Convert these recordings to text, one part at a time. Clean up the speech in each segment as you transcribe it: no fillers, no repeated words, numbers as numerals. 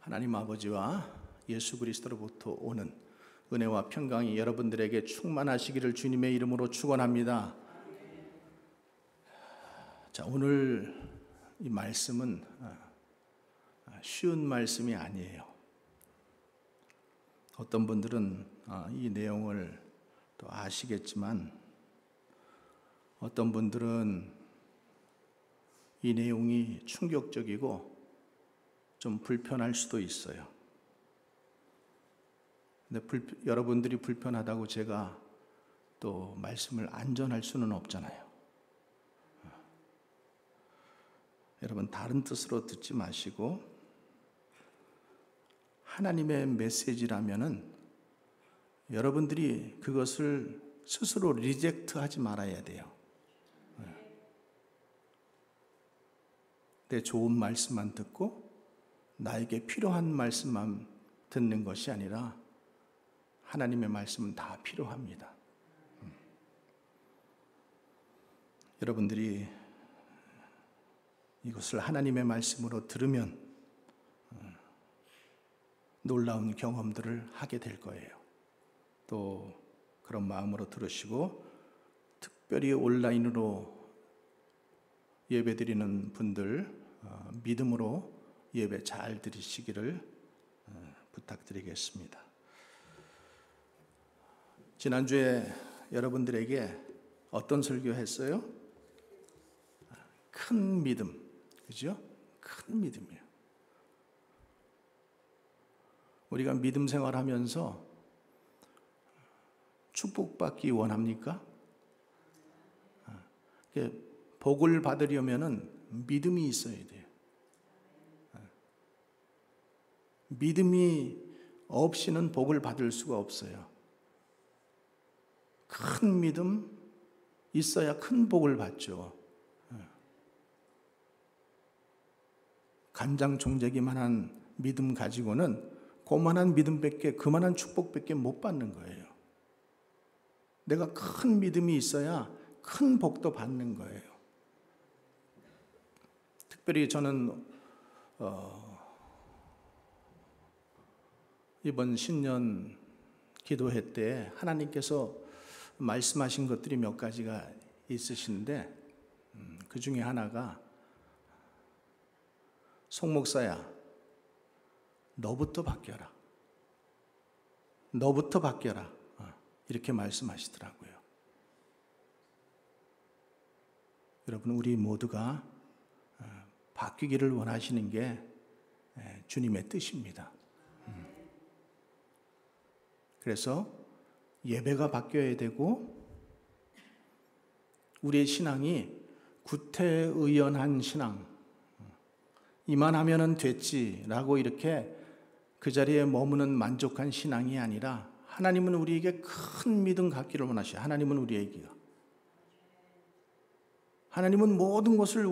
하나님 아버지와 예수 그리스도로부터 오는 은혜와 평강이 여러분들에게 충만하시기를 주님의 이름으로 축원합니다. 자, 오늘 이 말씀은 쉬운 말씀이 아니에요. 어떤 분들은 이 내용을 또 아시겠지만 어떤 분들은 이 내용이 충격적이고 좀 불편할 수도 있어요. 근데 여러분들이 불편하다고 제가 또 말씀을 안 전할 수는 없잖아요. 여러분, 다른 뜻으로 듣지 마시고 하나님의 메시지라면은 여러분들이 그것을 스스로 리젝트하지 말아야 돼요. 내 좋은 말씀만 듣고 나에게 필요한 말씀만 듣는 것이 아니라 하나님의 말씀은 다 필요합니다. 여러분들이 이것을 하나님의 말씀으로 들으면 놀라운 경험들을 하게 될 거예요. 또 그런 마음으로 들으시고 특별히 온라인으로 예배드리는 분들 믿음으로 예배 잘 드리시기를 부탁드리겠습니다. 지난주에 여러분들에게 어떤 설교했어요? 큰 믿음, 그죠? 큰 믿음이에요. 우리가 믿음 생활하면서 축복받기 원합니까? 복을 받으려면은 믿음이 있어야 돼요. 믿음이 없이는 복을 받을 수가 없어요. 큰 믿음 있어야 큰 복을 받죠. 간장 종재기만한 믿음 가지고는 그만한 믿음밖에, 그만한 축복밖에 못 받는 거예요. 내가 큰 믿음이 있어야 큰 복도 받는 거예요. 특별히 저는 이번 신년 기도회 때 하나님께서 말씀하신 것들이 몇 가지가 있으신데 그 중에 하나가 송 목사야, 너부터 바뀌어라. 너부터 바뀌어라. 이렇게 말씀하시더라고요. 여러분, 우리 모두가 바뀌기를 원하시는 게 주님의 뜻입니다. 그래서 예배가 바뀌어야 되고 우리의 신앙이 구태의연한 신앙, 이만하면은 됐지라고 이렇게 그 자리에 머무는 만족한 신앙이 아니라 하나님은 우리에게 큰 믿음 갖기를 원하셔요. 하나님은 하나님은 모든 것을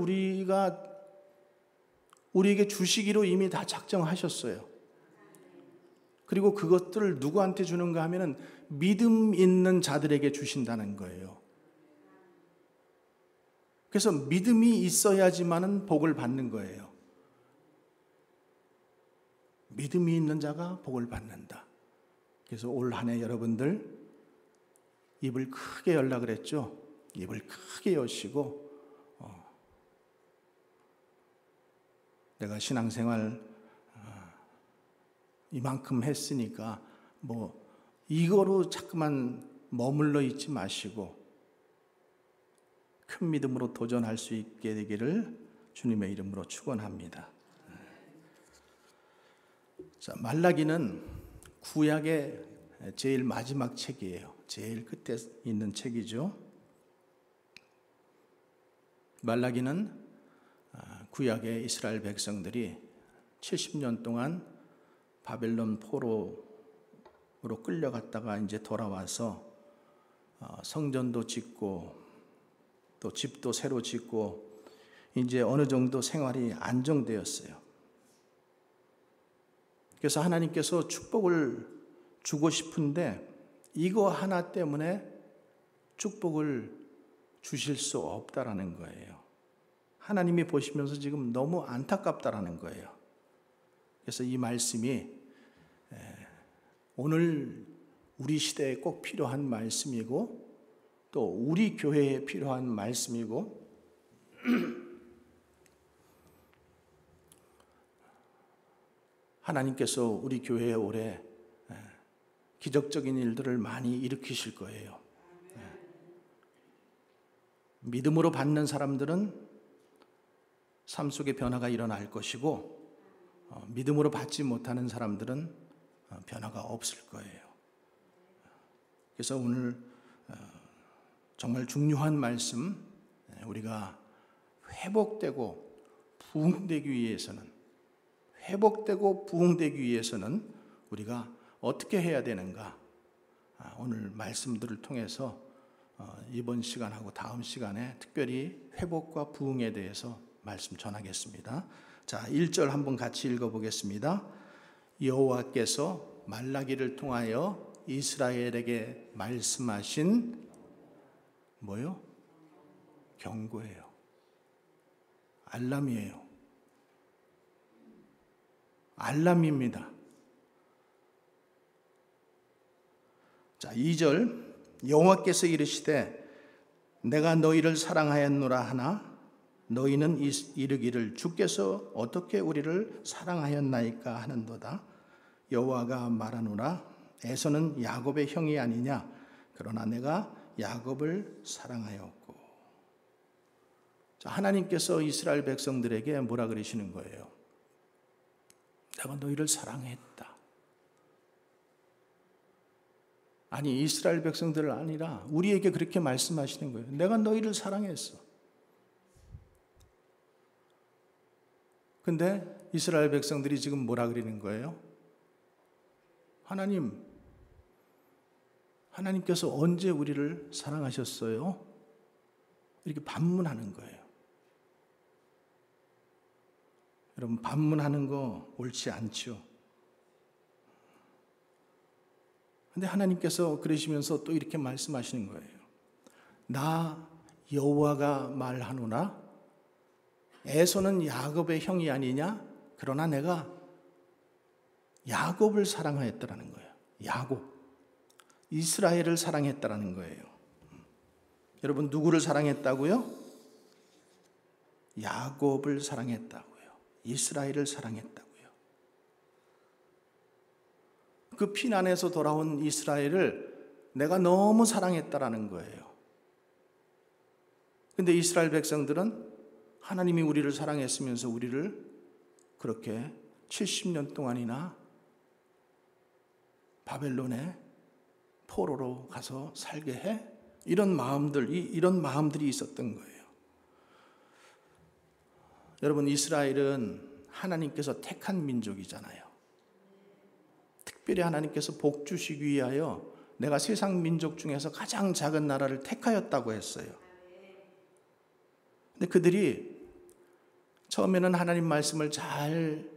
우리에게 주시기로 이미 다 작정하셨어요. 그리고 그것들을 누구한테 주는가 하면은 믿음 있는 자들에게 주신다는 거예요. 그래서 믿음이 있어야지만은 복을 받는 거예요. 믿음이 있는 자가 복을 받는다. 그래서 올 한 해 여러분들 입을 크게 열라 그랬죠. 입을 크게 여시고 내가 신앙생활 이만큼 했으니까 이거로 자꾸만 머물러 있지 마시고 큰 믿음으로 도전할 수 있게 되기를 주님의 이름으로 축원합니다. 자, 말라기는 구약의 제일 마지막 책이에요. 제일 끝에 있는 책이죠. 말라기는 구약의 이스라엘 백성들이 70년 동안 바벨론 포로로 끌려갔다가 이제 돌아와서 성전도 짓고 또 집도 새로 짓고 이제 어느 정도 생활이 안정되었어요. 그래서 하나님께서 축복을 주고 싶은데 이거 하나 때문에 축복을 주실 수 없다라는 거예요. 하나님이 보시면서 지금 너무 안타깝다라는 거예요. 그래서 이 말씀이 오늘 우리 시대에 꼭 필요한 말씀이고 또 우리 교회에 필요한 말씀이고 하나님께서 우리 교회에 올해 기적적인 일들을 많이 일으키실 거예요. 믿음으로 받는 사람들은 삶 속에 변화가 일어날 것이고 믿음으로 받지 못하는 사람들은 변화가 없을 거예요. 그래서 오늘 정말 중요한 말씀, 우리가 회복되고 부흥되기 위해서는 우리가 어떻게 해야 되는가, 오늘 말씀들을 통해서 이번 시간하고 다음 시간에 특별히 회복과 부흥에 대해서 말씀 전하겠습니다. 자, 1절 한번 같이 읽어보겠습니다. 여호와께서 말라기를 통하여 이스라엘에게 말씀하신 뭐요? 경고예요. 알람이에요. 알람입니다. 자, 2절 여호와께서 이르시되 내가 너희를 사랑하였노라 하나 너희는 이르기를 주께서 어떻게 우리를 사랑하였나이까 하는도다. 여호와가 말하노라 에서는 야곱의 형이 아니냐 그러나 내가 야곱을 사랑하였고. 자, 하나님께서 이스라엘 백성들에게 뭐라 그러시는 거예요? 내가 너희를 사랑했다. 아니, 이스라엘 백성들을 아니라 우리에게 그렇게 말씀하시는 거예요. 내가 너희를 사랑했어. 근데 이스라엘 백성들이 지금 뭐라 그러는 거예요? 하나님께서 언제 우리를 사랑하셨어요? 이렇게 반문하는 거예요. 여러분, 반문하는 거 옳지 않죠? 근데 하나님께서 그러시면서 또 이렇게 말씀하시는 거예요. 나 여호와가 말하노라 에서는 야곱의 형이 아니냐? 그러나 내가 야곱을 사랑하였다라는 거예요. 야곱. 이스라엘을 사랑했다라는 거예요. 여러분, 누구를 사랑했다고요? 야곱을 사랑했다고요. 이스라엘을 사랑했다고요. 그 피난에서 돌아온 이스라엘을 내가 너무 사랑했다라는 거예요. 근데 이스라엘 백성들은 하나님이 우리를 사랑했으면서 우리를 그렇게 70년 동안이나 바벨론에 포로로 가서 살게 해? 이런 마음들이 있었던 거예요. 여러분, 이스라엘은 하나님께서 택한 민족이잖아요. 특별히 하나님께서 복 주시기 위하여 내가 세상 민족 중에서 가장 작은 나라를 택하였다고 했어요. 근데 그들이 처음에는 하나님 말씀을 잘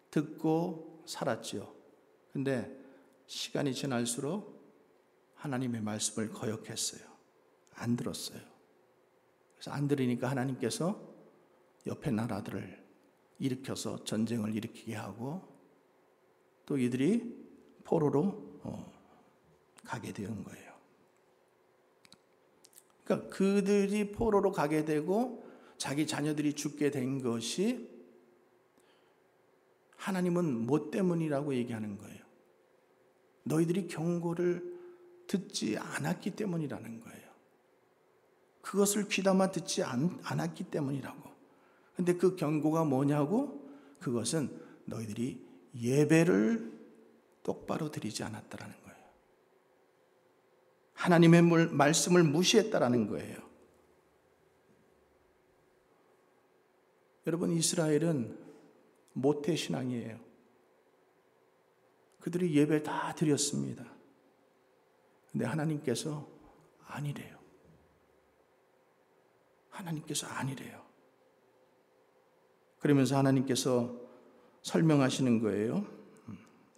듣고 살았지요. 근데 시간이 지날수록 하나님의 말씀을 거역했어요. 안 들었어요. 그래서 안 들으니까 하나님께서 옆에 나라들을 일으켜서 전쟁을 일으키게 하고 또 이들이 포로로 가게 된 거예요. 그러니까 그들이 포로로 가게 되고 자기 자녀들이 죽게 된 것이 하나님은 뭐 때문이라고 얘기하는 거예요? 너희들이 경고를 듣지 않았기 때문이라는 거예요. 그것을 귀담아 듣지 않았기 때문이라고. 근데 그 경고가 뭐냐고? 그것은 너희들이 예배를 똑바로 드리지 않았다라는 거예요. 하나님의 말씀을 무시했다라는 거예요. 여러분, 이스라엘은 모태신앙이에요. 그들이 예배 다 드렸습니다. 근데 하나님께서 아니래요. 하나님께서 아니래요. 그러면서 하나님께서 설명하시는 거예요.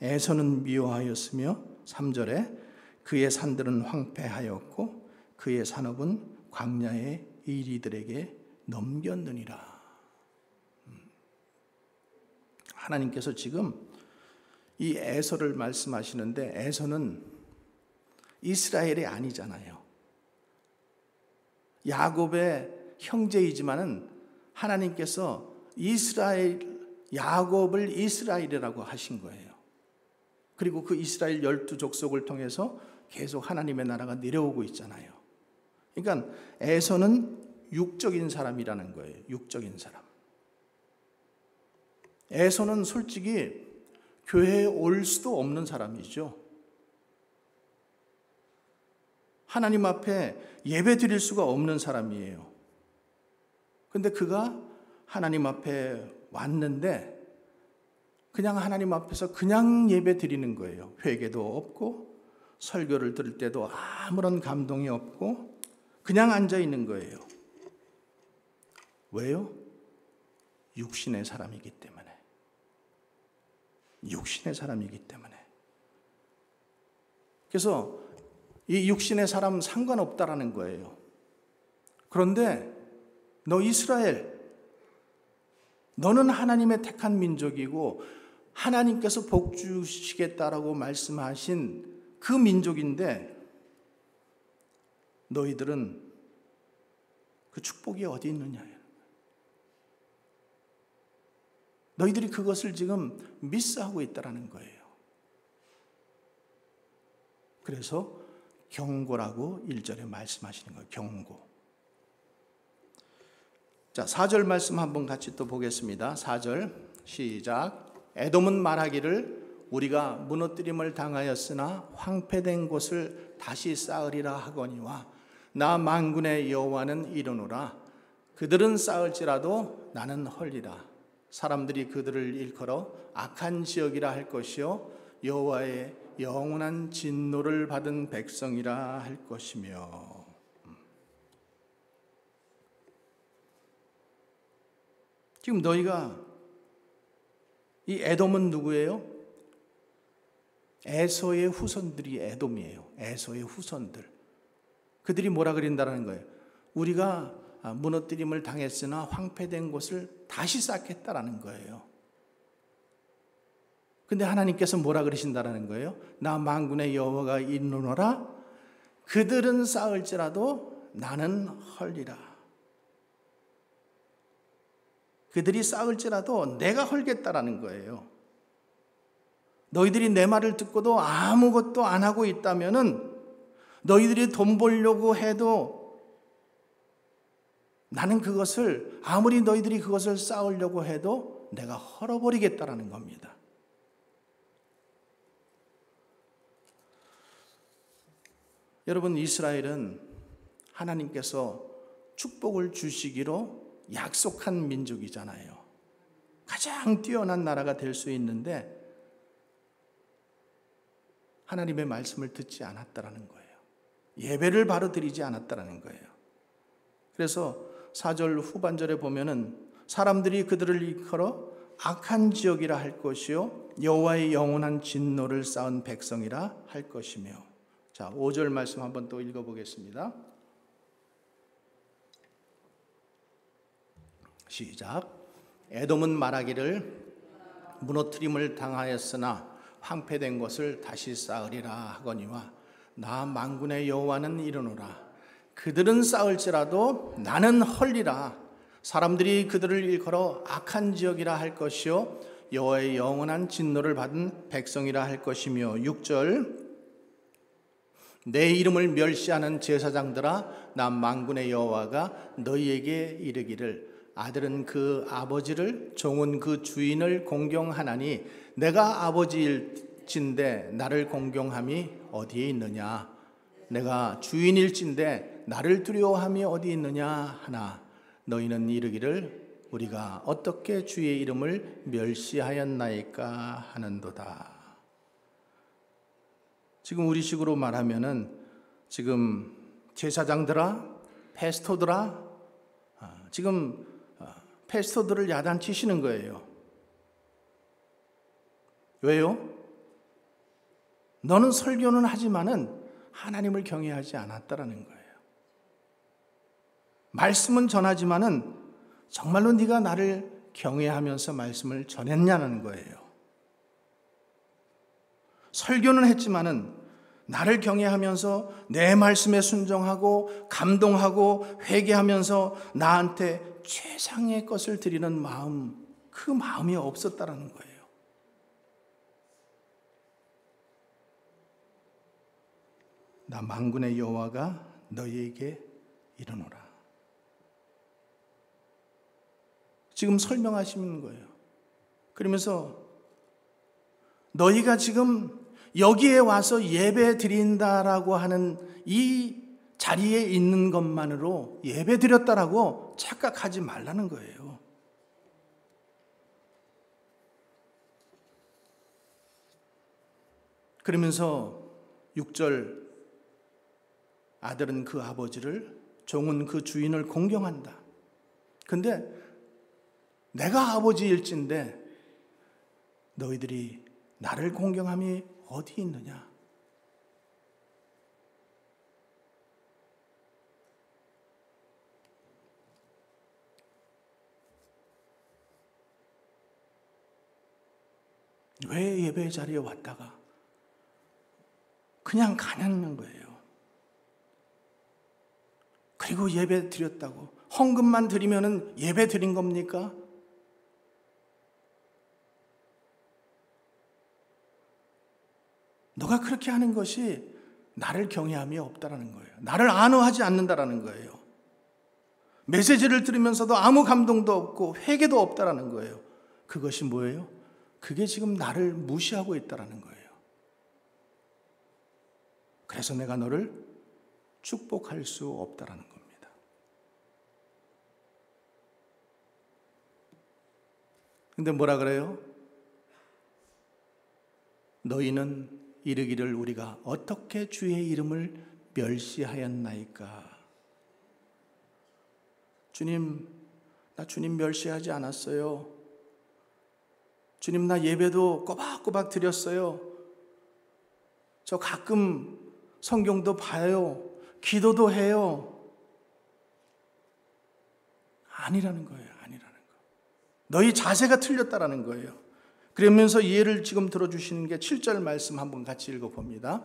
에서는 미워하였으며 3절에 그의 산들은 황폐하였고 그의 산업은 광야의 이리들에게 넘겼느니라. 하나님께서 지금 이 에서를 말씀하시는데 에서는 이스라엘이 아니잖아요. 야곱의 형제이지만은 하나님께서 야곱을 이스라엘이라고 하신 거예요. 그리고 그 이스라엘 12족속을 통해서 계속 하나님의 나라가 내려오고 있잖아요. 그러니까 에서는 육적인 사람이라는 거예요. 육적인 사람. 에서는 솔직히 교회에 올 수도 없는 사람이죠. 하나님 앞에 예배 드릴 수가 없는 사람이에요. 근데 그가 하나님 앞에 왔는데 그냥 하나님 앞에서 그냥 예배 드리는 거예요. 회개도 없고 설교를 들을 때도 아무런 감동이 없고 그냥 앉아 있는 거예요. 왜요? 육신의 사람이기 때문에. 육신의 사람이기 때문에. 그래서 이 육신의 사람 상관없다라는 거예요. 그런데 너 이스라엘, 너는 하나님의 택한 민족이고 하나님께서 복 주시겠다라고 말씀하신 그 민족인데 너희들은 그 축복이 어디 있느냐. 너희들이 그것을 지금 미스하고 있다는 거예요. 그래서 경고라고 1절에 말씀하시는 거예요. 경고. 자, 4절 말씀 한번 같이 또 보겠습니다. 4절 시작. 에돔은 말하기를 우리가 무너뜨림을 당하였으나 황폐된 곳을 다시 쌓으리라 하거니와 나 만군의 여호와는 이르노라. 그들은 쌓을지라도 나는 헐리라. 사람들이 그들을 일컬어 악한 지역이라 할 것이요 여호와의 영원한 진노를 받은 백성이라 할 것이며. 지금 너희가 이 에돔은 누구예요? 에서의 후손들이 에돔이에요. 에서의 후손들. 그들이 뭐라 그린다는 거예요? 우리가 무너뜨림을 당했으나 황폐된 곳을 다시 쌓겠다라는 거예요. 근데 하나님께서 뭐라 그러신다라는 거예요? 나 만군의 여호와가 있노라. 그들은 쌓을지라도 나는 헐리라. 그들이 쌓을지라도 내가 헐겠다라는 거예요. 너희들이 내 말을 듣고도 아무것도 안 하고 있다면은 너희들이 돈 벌려고 해도 나는 그것을 아무리 너희들이 그것을 쌓으려고 해도 내가 헐어버리겠다라는 겁니다. 여러분, 이스라엘은 하나님께서 축복을 주시기로 약속한 민족이잖아요. 가장 뛰어난 나라가 될 수 있는데 하나님의 말씀을 듣지 않았다라는 거예요. 예배를 바로 드리지 않았다라는 거예요. 그래서 4절 후반절에 보면은 사람들이 그들을 일컬어 악한 지역이라 할 것이요 여호와의 영원한 진노를 쌓은 백성이라 할 것이며. 자, 5절 말씀 한번 또 읽어보겠습니다. 시작. 에돔은 말하기를 무너뜨림을 당하였으나 황폐된 것을 다시 쌓으리라 하거니와 나 만군의 여호와는 이르노라. 그들은 쌓을지라도 나는 헐리라. 사람들이 그들을 일컬어 악한 지역이라 할 것이요 여호와의 영원한 진노를 받은 백성이라 할 것이며. 6절 내 이름을 멸시하는 제사장들아 나 만군의 여호와가 너희에게 이르기를 아들은 그 아버지를 종은 그 주인을 공경하나니 내가 아버지일진데 나를 공경함이 어디에 있느냐. 내가 주인일진데 나를 두려워함이 어디 있느냐 하나 너희는 이르기를 우리가 어떻게 주의 이름을 멸시하였나이까 하는도다. 지금 우리식으로 말하면은 지금 제사장들아, 패스토들아, 지금 패스토들을 야단치시는 거예요. 왜요? 너는 설교는 하지만은 하나님을 경외하지 않았다라는 거예요. 말씀은 전하지만은 정말로 네가 나를 경외하면서 말씀을 전했냐는 거예요. 설교는 했지만은 나를 경외하면서 내 말씀에 순종하고 감동하고 회개하면서 나한테 최상의 것을 드리는 마음, 그 마음이 없었다라는 거예요. 나 만군의 여호와가 너희에게 이르노라. 지금 설명하시는 거예요. 그러면서 너희가 지금 여기에 와서 예배 드린다라고 하는 이 자리에 있는 것만으로 예배 드렸다라고 착각하지 말라는 거예요. 그러면서 6절, 아들은 그 아버지를, 종은 그 주인을 공경한다. 근데 내가 아버지일진데 너희들이 나를 공경함이 어디 있느냐? 왜 예배 자리에 왔다가 그냥 가냐는 거예요. 그리고 예배 드렸다고 헌금만 드리면은 예배 드린 겁니까? 너가 그렇게 하는 것이 나를 경외함이 없다라는 거예요. 나를 안호하지 않는다라는 거예요. 메시지를 들으면서도 아무 감동도 없고 회개도 없다라는 거예요. 그것이 뭐예요? 그게 지금 나를 무시하고 있다라는 거예요. 그래서 내가 너를 축복할 수 없다라는 겁니다. 근데 뭐라 그래요? 너희는 이르기를 우리가 어떻게 주의 이름을 멸시하였나이까? 주님, 나 주님 멸시하지 않았어요. 주님, 나 예배도 꼬박꼬박 드렸어요. 저 가끔 성경도 봐요. 기도도 해요. 아니라는 거예요. 아니라는 거. 너희 자세가 틀렸다라는 거예요. 그러면서 이해를 지금 들어주시는 게 7절 말씀 한번 같이 읽어봅니다.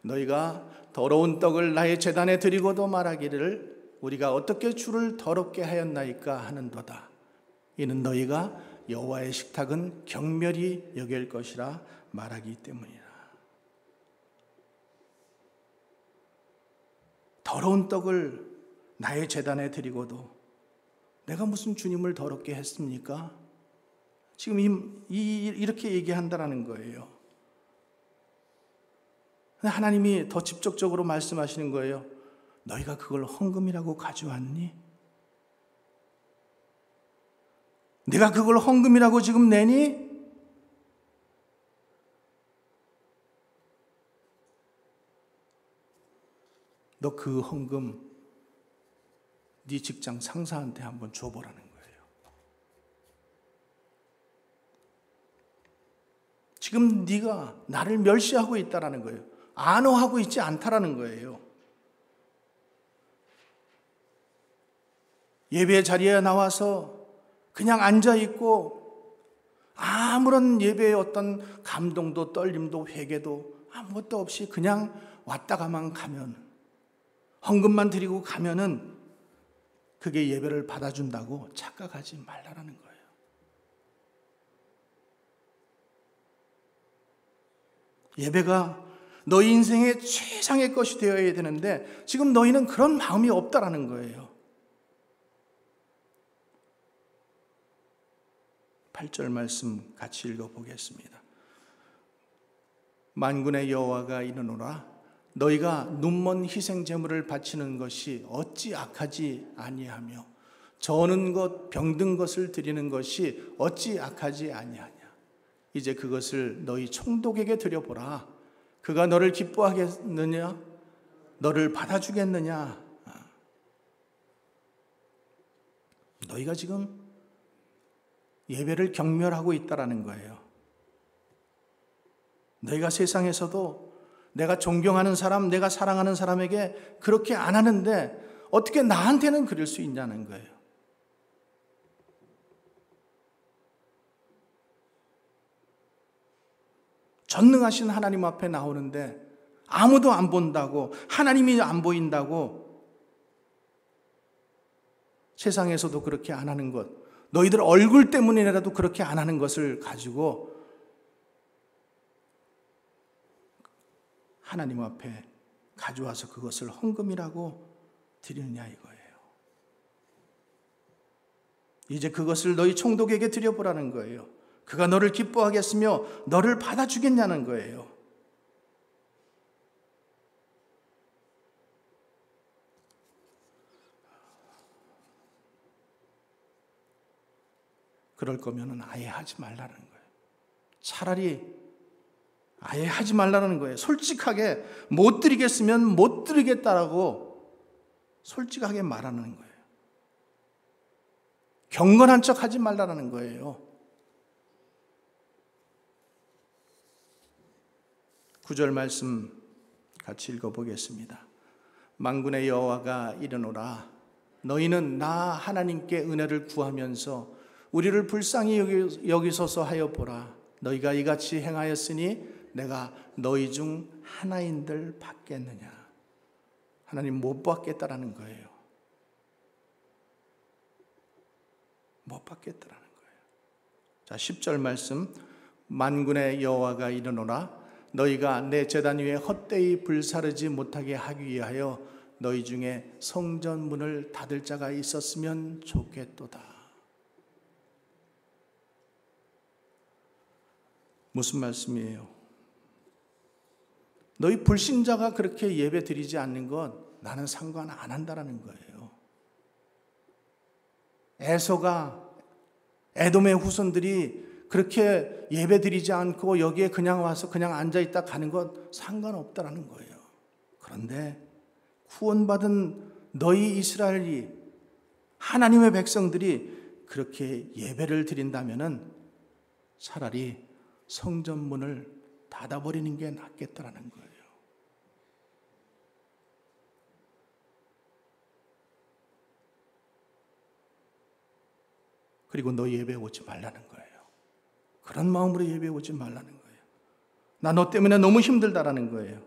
너희가 더러운 떡을 나의 제단에 드리고도 말하기를 우리가 어떻게 주를 더럽게 하였나이까 하는도다. 이는 너희가 여호와의 식탁은 경멸히 여길 것이라 말하기 때문이라. 더러운 떡을 나의 제단에 드리고도 내가 무슨 주님을 더럽게 했습니까? 지금 이렇게 얘기한다라는 거예요. 하나님이 더 직접적으로 말씀하시는 거예요. 너희가 그걸 헌금이라고 가져왔니? 내가 그걸 헌금이라고 지금 내니? 너 그 헌금 네 직장 상사한테 한번 줘보라는 거예요. 지금 네가 나를 멸시하고 있다라는 거예요. 안호하고 있지 않다라는 거예요. 예배 자리에 나와서 그냥 앉아있고 아무런 예배의 어떤 감동도 떨림도 회개도 아무것도 없이 그냥 왔다가만 가면, 헌금만 드리고 가면은 그게 예배를 받아준다고 착각하지 말라라는 거예요. 예배가 너희 인생의 최상의 것이 되어야 되는데 지금 너희는 그런 마음이 없다라는 거예요. 8절 말씀 같이 읽어보겠습니다. 만군의 여호와가 이르노라 너희가 눈먼 희생 제물을 바치는 것이 어찌 악하지 아니하며 저는 것 병든 것을 드리는 것이 어찌 악하지 아니하냐. 이제 그것을 너희 총독에게 드려보라. 그가 너를 기뻐하겠느냐? 너를 받아주겠느냐? 너희가 지금 예배를 경멸하고 있다라는 거예요. 너희가 세상에서도 내가 존경하는 사람, 내가 사랑하는 사람에게 그렇게 안 하는데 어떻게 나한테는 그럴 수 있냐는 거예요. 전능하신 하나님 앞에 나오는데 아무도 안 본다고, 하나님이 안 보인다고 세상에서도 그렇게 안 하는 것, 너희들 얼굴 때문이라도 그렇게 안 하는 것을 가지고 하나님 앞에 가져와서 그것을 헌금이라고 드리느냐 이거예요. 이제 그것을 너희 총독에게 드려보라는 거예요. 그가 너를 기뻐하겠으며 너를 받아주겠냐는 거예요. 그럴 거면은 아예 하지 말라는 거예요. 차라리 아예 하지 말라는 거예요. 솔직하게 못 드리겠으면 못 드리겠다라고 솔직하게 말하는 거예요. 경건한 척 하지 말라는 거예요. 9절 말씀 같이 읽어보겠습니다. 만군의 여호와가 이르노라 너희는 나 하나님께 은혜를 구하면서 우리를 불쌍히 여기소서 하여 보라. 너희가 이같이 행하였으니 내가 너희 중 하나인들 받겠느냐. 하나님 못 받겠다라는 거예요. 못 받겠다라는 거예요. 자, 10절 말씀. 만군의 여호와가 이르노라 너희가 내 제단 위에 헛되이 불사르지 못하게 하기 위하여 너희 중에 성전 문을 닫을 자가 있었으면 좋겠도다. 무슨 말씀이에요? 너희 불신자가 그렇게 예배 드리지 않는 것 나는 상관 안 한다라는 거예요. 에서가 에돔의 후손들이 그렇게 예배 드리지 않고 여기에 그냥 와서 그냥 앉아있다 가는 것 상관없다라는 거예요. 그런데 구원받은 너희 이스라엘이 하나님의 백성들이 그렇게 예배를 드린다면은 차라리 성전문을 닫아버리는 게 낫겠다라는 거예요. 그리고 너 예배 오지 말라는 거예요. 그런 마음으로 예배 오지 말라는 거예요. 나 너 때문에 너무 힘들다라는 거예요.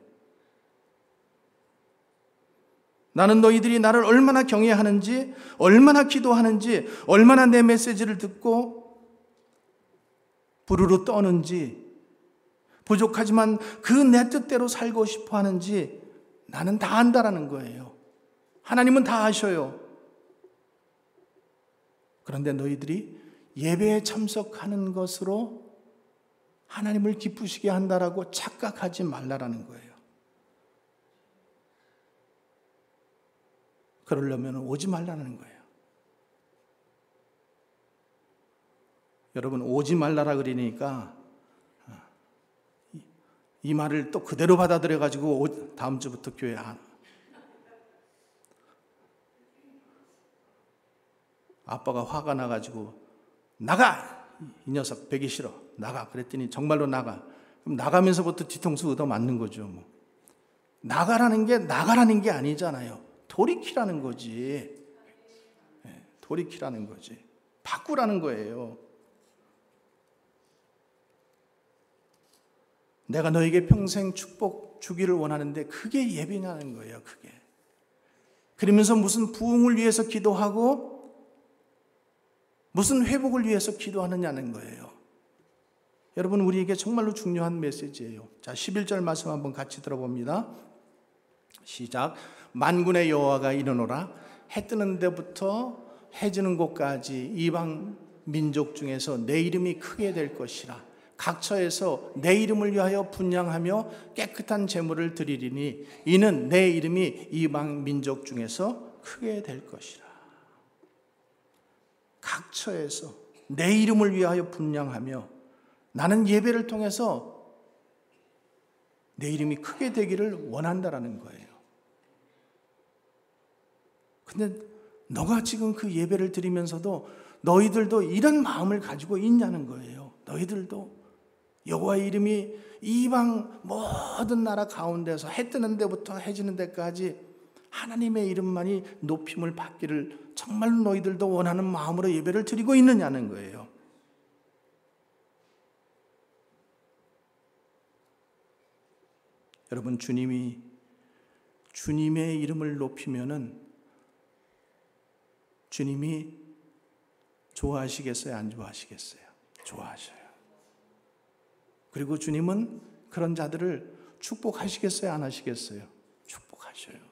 나는 너희들이 나를 얼마나 경외하는지, 얼마나 기도하는지, 얼마나 내 메시지를 듣고 부르르 떠는지, 부족하지만 그 내 뜻대로 살고 싶어 하는지 나는 다 안다라는 거예요. 하나님은 다 아셔요. 그런데 너희들이 예배에 참석하는 것으로 하나님을 기쁘시게 한다라고 착각하지 말라라는 거예요. 그러려면 오지 말라는 거예요. 여러분 오지 말라라 그러니까 이 말을 또 그대로 받아들여 가지고 다음 주부터 교회 안. 아빠가 화가 나 가지고 나가! 이 녀석 배기 싫어. 나가. 그랬더니 정말로 나가. 그럼 나가면서부터 뒤통수 얻어 맞는 거죠. 뭐. 나가라는 게 아니잖아요. 돌이키라는 거지. 돌이키라는 거지. 바꾸라는 거예요. 내가 너에게 평생 축복 주기를 원하는데 그게 예배냐는 거예요. 그게. 그러면서 무슨 부흥을 위해서 기도하고 무슨 회복을 위해서 기도하느냐는 거예요. 여러분 우리에게 정말로 중요한 메시지예요. 자, 11절 말씀 한번 같이 들어봅니다. 시작. 만군의 여호와가 이르노라 해 뜨는 데부터 해 지는 곳까지 이방 민족 중에서 내 이름이 크게 될 것이라. 각처에서 내 이름을 위하여 분향하며 깨끗한 제물을 드리리니 이는 내 이름이 이방 민족 중에서 크게 될 것이라. 각처에서 내 이름을 위하여 분향하며 나는 예배를 통해서 내 이름이 크게 되기를 원한다라는 거예요. 근데 너가 지금 그 예배를 드리면서도 너희들도 이런 마음을 가지고 있냐는 거예요. 너희들도 여호와의 이름이 이방 모든 나라 가운데서 해 뜨는 데부터 해 지는 데까지 하나님의 이름만이 높임을 받기를 정말로 너희들도 원하는 마음으로 예배를 드리고 있느냐는 거예요. 여러분, 주님의 이름을 높이면은 주님이 좋아하시겠어요? 안 좋아하시겠어요? 좋아하셔요. 그리고 주님은 그런 자들을 축복하시겠어요? 안 하시겠어요? 축복하셔요.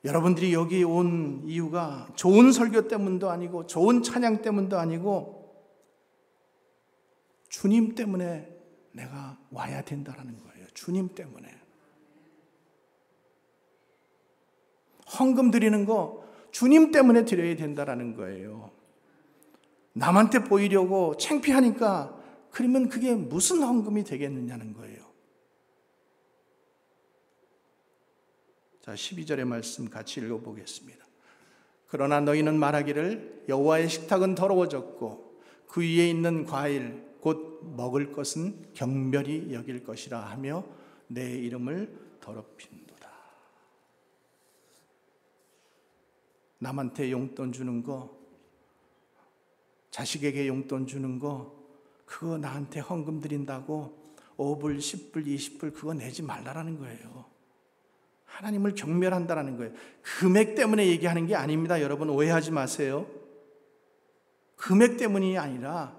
여러분들이 여기 온 이유가 좋은 설교 때문도 아니고 좋은 찬양 때문도 아니고 주님 때문에 내가 와야 된다는 거예요. 주님 때문에. 헌금 드리는 거 주님 때문에 드려야 된다는 거예요. 남한테 보이려고 창피하니까 그러면 그게 무슨 헌금이 되겠느냐는 거예요. 자, 12절의 말씀 같이 읽어보겠습니다. 그러나 너희는 말하기를 여호와의 식탁은 더러워졌고 그 위에 있는 과일 곧 먹을 것은 경멸히 여길 것이라 하며 내 이름을 더럽힌도다. 남한테 용돈 주는 거, 자식에게 용돈 주는 거, 그거 나한테 헌금 드린다고 5불, 10불, 20불 그거 내지 말라라는 거예요. 하나님을 경멸한다라는 거예요. 금액 때문에 얘기하는 게 아닙니다. 여러분, 오해하지 마세요. 금액 때문이 아니라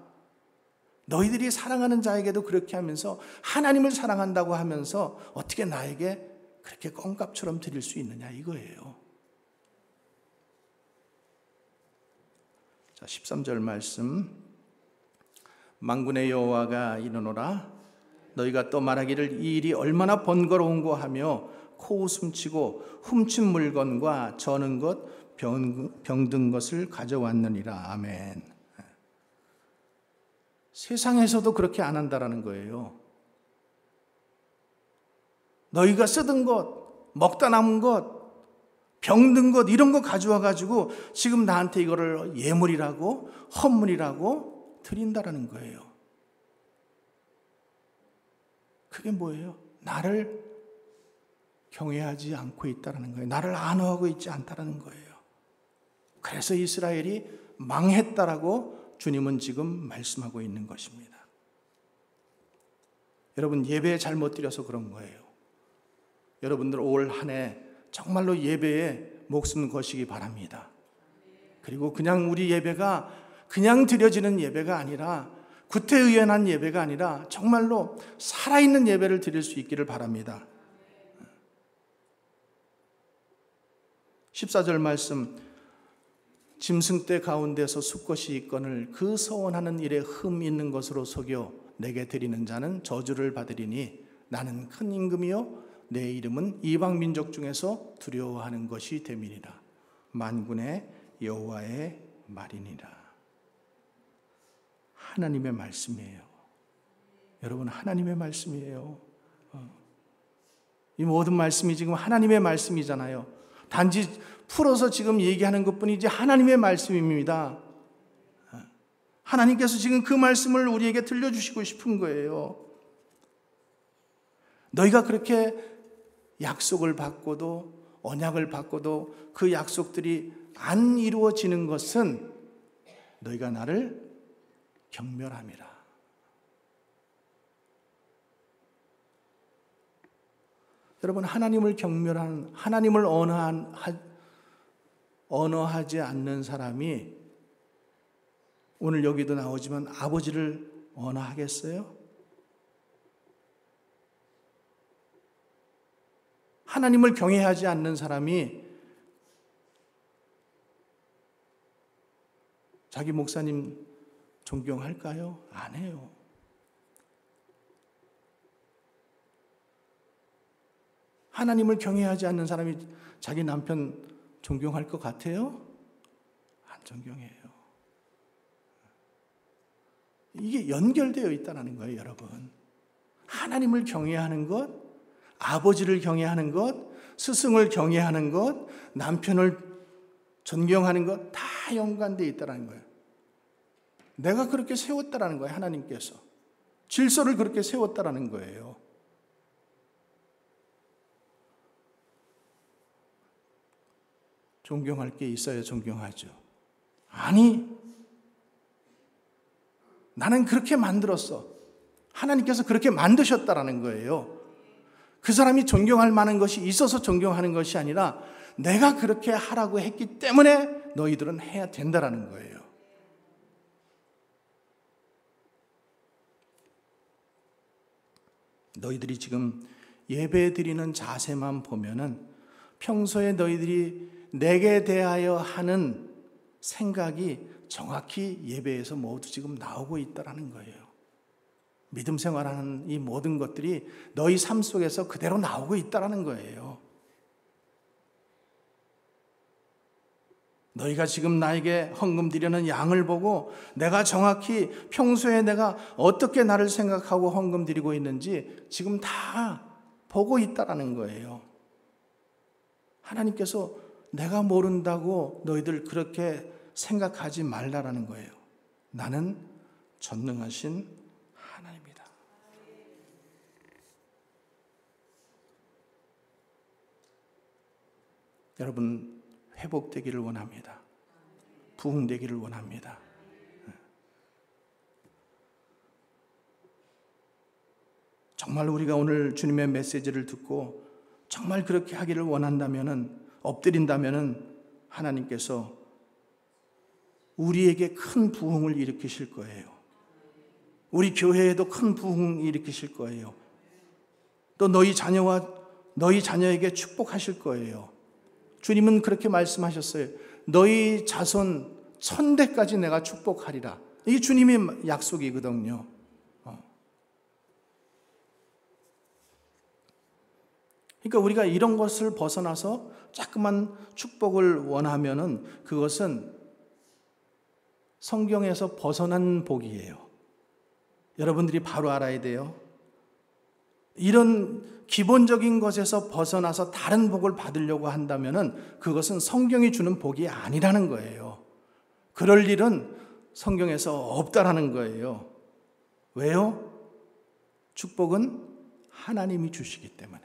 너희들이 사랑하는 자에게도 그렇게 하면서 하나님을 사랑한다고 하면서 어떻게 나에게 그렇게 껌값처럼 드릴 수 있느냐 이거예요. 자, 13절 말씀. 만군의 여호와가 이르노라 너희가 또 말하기를 이 일이 얼마나 번거로운고 하며 코웃음치고 훔친 물건과 저는 것 병든 것을 가져왔느니라. 아멘. 세상에서도 그렇게 안 한다라는 거예요. 너희가 쓰던 것, 먹다 남은 것, 병든 것 이런 거 가져와 가지고 지금 나한테 이거를 예물이라고 헌물이라고 드린다라는 거예요. 그게 뭐예요? 나를 경외하지 않고 있다는 거예요. 나를 안호하고 있지 않다는 거예요. 그래서 이스라엘이 망했다라고 주님은 지금 말씀하고 있는 것입니다. 여러분, 예배 잘못 드려서 그런 거예요. 여러분들 올 한 해 정말로 예배에 목숨 거시기 바랍니다. 그리고 그냥 우리 예배가 그냥 드려지는 예배가 아니라 구태의연한 예배가 아니라 정말로 살아있는 예배를 드릴 수 있기를 바랍니다. 14절 말씀. 짐승떼 가운데서 수컷이 있거늘 그 서원하는 일에 흠 있는 것으로 속여 내게 드리는 자는 저주를 받으리니 나는 큰 임금이요 내 이름은 이방 민족 중에서 두려워하는 것이 됨이니라. 만군의 여호와의 말이니라. 하나님의 말씀이에요. 여러분, 하나님의 말씀이에요. 이 모든 말씀이 지금 하나님의 말씀이잖아요. 단지 풀어서 지금 얘기하는 것뿐이지 하나님의 말씀입니다. 하나님께서 지금 그 말씀을 우리에게 들려주시고 싶은 거예요. 너희가 그렇게 약속을 받고도 언약을 받고도 그 약속들이 안 이루어지는 것은 너희가 나를 경멸함이라. 여러분, 하나님을 경멸한, 하나님을 언어하지 않는 사람이 오늘 여기도 나오지만 아버지를 언어하겠어요? 하나님을 경외하지 않는 사람이 자기 목사님 존경할까요? 안 해요. 하나님을 경외하지 않는 사람이 자기 남편 존경할 것 같아요? 안 존경해요. 이게 연결되어 있다는 거예요, 여러분. 하나님을 경외하는 것, 아버지를 경외하는 것, 스승을 경외하는 것, 남편을 존경하는 것 다 연관되어 있다는 거예요. 내가 그렇게 세웠다는 거예요, 하나님께서. 질서를 그렇게 세웠다는 거예요. 존경할 게 있어야 존경하죠. 아니, 나는 그렇게 만들었어. 하나님께서 그렇게 만드셨다라는 거예요. 그 사람이 존경할 만한 것이 있어서 존경하는 것이 아니라 내가 그렇게 하라고 했기 때문에 너희들은 해야 된다라는 거예요. 너희들이 지금 예배 드리는 자세만 보면은 평소에 너희들이 내게 대하여 하는 생각이 정확히 예배에서 모두 지금 나오고 있다라는 거예요. 믿음 생활하는 이 모든 것들이 너희 삶 속에서 그대로 나오고 있다라는 거예요. 너희가 지금 나에게 헌금 드리는 양을 보고 내가 정확히 평소에 내가 어떻게 나를 생각하고 헌금 드리고 있는지 지금 다 보고 있다라는 거예요. 하나님께서 내가 모른다고 너희들 그렇게 생각하지 말라라는 거예요. 나는 전능하신 하나님이다. 여러분, 회복되기를 원합니다. 부흥되기를 원합니다. 정말 우리가 오늘 주님의 메시지를 듣고 정말 그렇게 하기를 원한다면은, 엎드린다면은 하나님께서 우리에게 큰 부흥을 일으키실 거예요. 우리 교회에도 큰 부흥을 일으키실 거예요. 또 너희 자녀와 너희 자녀에게 축복하실 거예요. 주님은 그렇게 말씀하셨어요. 너희 자손 1000대까지 내가 축복하리라. 이게 주님의 약속이거든요. 그러니까 우리가 이런 것을 벗어나서 자꾸만 축복을 원하면은 그것은 성경에서 벗어난 복이에요. 여러분들이 바로 알아야 돼요. 이런 기본적인 것에서 벗어나서 다른 복을 받으려고 한다면은 그것은 성경이 주는 복이 아니라는 거예요. 그럴 일은 성경에서 없다라는 거예요. 왜요? 축복은 하나님이 주시기 때문에.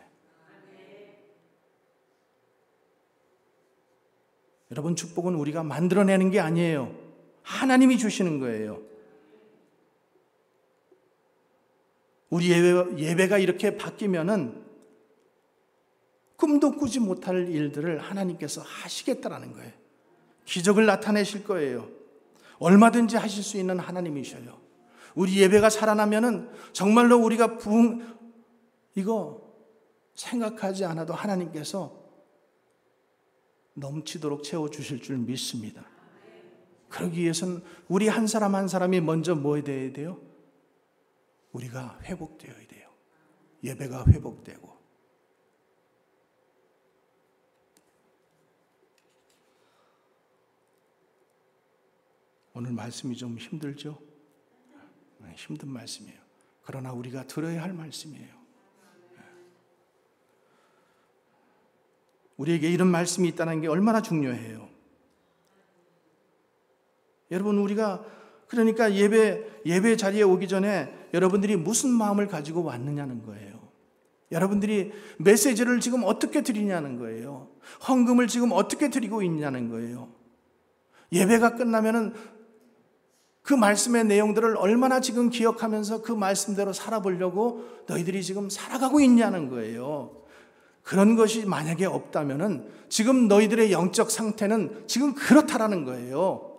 여러분, 축복은 우리가 만들어내는 게 아니에요. 하나님이 주시는 거예요. 우리 예배가 이렇게 바뀌면은 꿈도 꾸지 못할 일들을 하나님께서 하시겠다라는 거예요. 기적을 나타내실 거예요. 얼마든지 하실 수 있는 하나님이셔요. 우리 예배가 살아나면은 정말로 우리가 이거 생각하지 않아도 하나님께서 넘치도록 채워주실 줄 믿습니다. 그러기 위해서는 우리 한 사람 한 사람이 먼저 뭐 해야 돼요? 우리가 회복되어야 돼요. 예배가 회복되고. 오늘 말씀이 좀 힘들죠? 힘든 말씀이에요. 그러나 우리가 들어야 할 말씀이에요. 우리에게 이런 말씀이 있다는 게 얼마나 중요해요. 여러분, 우리가 그러니까 예배 자리에 오기 전에 여러분들이 무슨 마음을 가지고 왔느냐는 거예요. 여러분들이 메시지를 지금 어떻게 드리냐는 거예요. 헌금을 지금 어떻게 드리고 있냐는 거예요. 예배가 끝나면은 그 말씀의 내용들을 얼마나 지금 기억하면서 그 말씀대로 살아보려고 너희들이 지금 살아가고 있냐는 거예요. 그런 것이 만약에 없다면은 지금 너희들의 영적 상태는 지금 그렇다라는 거예요.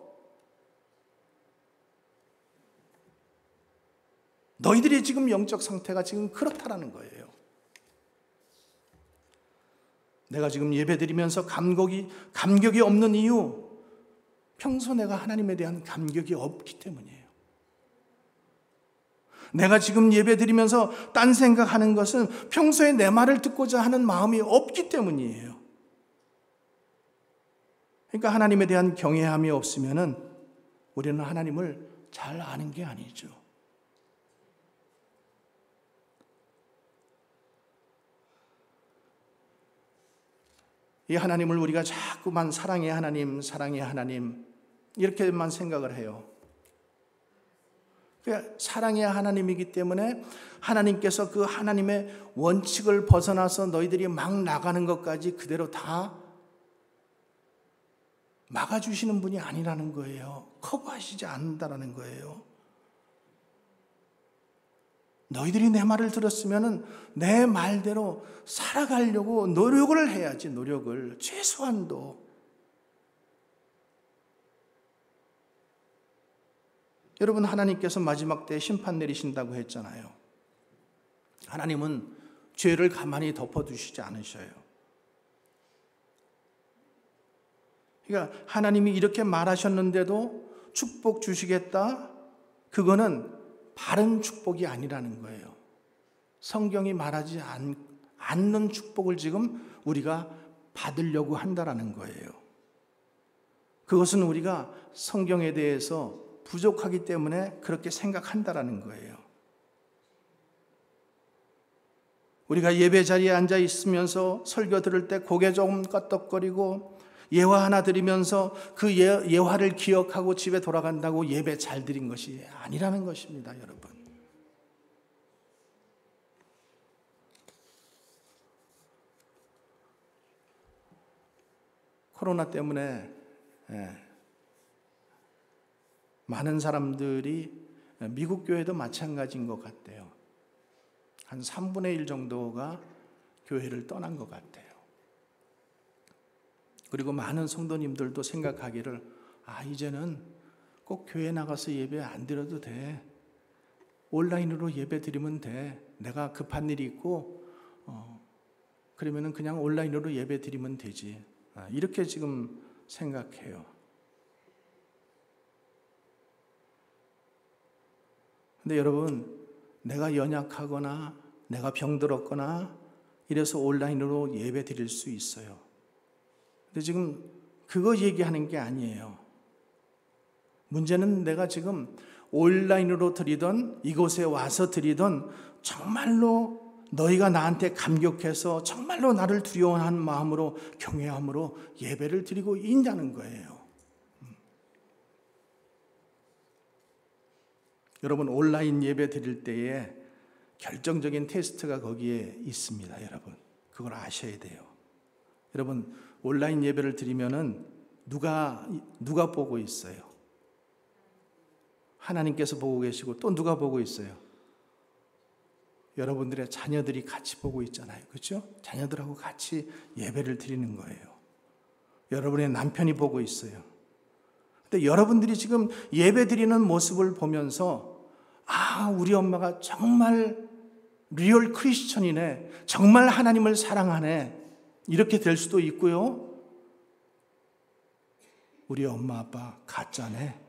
너희들의 지금 영적 상태가 지금 그렇다라는 거예요. 내가 지금 예배드리면서 감격이 없는 이유, 평소 내가 하나님에 대한 감격이 없기 때문이에요. 내가 지금 예배드리면서 딴 생각하는 것은 평소에 내 말을 듣고자 하는 마음이 없기 때문이에요. 그러니까 하나님에 대한 경외함이 없으면은 우리는 하나님을 잘 아는 게 아니죠. 이 하나님을 우리가 자꾸만 사랑의 하나님, 사랑의 하나님 이렇게만 생각을 해요. 그러니까 사랑의 하나님이기 때문에 하나님께서 그 하나님의 원칙을 벗어나서 너희들이 막 나가는 것까지 그대로 다 막아주시는 분이 아니라는 거예요. 커버하시지 않는다라는 거예요. 너희들이 내 말을 들었으면 내 말대로 살아가려고 노력을 해야지. 노력을 최소한도. 여러분, 하나님께서 마지막 때 심판 내리신다고 했잖아요. 하나님은 죄를 가만히 덮어두시지 않으셔요. 그러니까 하나님이 이렇게 말하셨는데도 축복 주시겠다? 그거는 바른 축복이 아니라는 거예요. 성경이 말하지 않는 축복을 지금 우리가 받으려고 한다라는 거예요. 그것은 우리가 성경에 대해서 부족하기 때문에 그렇게 생각한다라는 거예요. 우리가 예배 자리에 앉아 있으면서 설교 들을 때 고개 조금 끄덕거리고 예화 하나 드리면서 그 예화를 기억하고 집에 돌아간다고 예배 잘 드린 것이 아니라는 것입니다, 여러분. 코로나 때문에 많은 사람들이, 미국 교회도 마찬가지인 것 같아요. 한 3분의 1 정도가 교회를 떠난 것 같아요. 그리고 많은 성도님들도 생각하기를, 이제는 꼭 교회 나가서 예배 안 드려도 돼. 온라인으로 예배 드리면 돼. 내가 급한 일이 있고 그러면은 그냥 온라인으로 예배 드리면 되지. 이렇게 지금 생각해요. 근데 여러분, 내가 연약하거나 내가 병들었거나 이래서 온라인으로 예배 드릴 수 있어요. 근데 지금 그거 얘기하는 게 아니에요. 문제는 내가 지금 온라인으로 드리던, 이곳에 와서 드리던, 정말로 너희가 나한테 감격해서 정말로 나를 두려워하는 마음으로, 경외함으로 예배를 드리고 있냐는 거예요. 여러분, 온라인 예배 드릴 때에 결정적인 테스트가 거기에 있습니다. 여러분, 그걸 아셔야 돼요. 여러분, 온라인 예배를 드리면은 누가 보고 있어요? 하나님께서 보고 계시고, 또 누가 보고 있어요? 여러분들의 자녀들이 같이 보고 있잖아요. 그렇죠? 자녀들하고 같이 예배를 드리는 거예요. 여러분의 남편이 보고 있어요. 근데 여러분들이 지금 예배 드리는 모습을 보면서, 우리 엄마가 정말 리얼 크리스천이네, 정말 하나님을 사랑하네, 이렇게 될 수도 있고요. 우리 엄마 아빠 가짜네.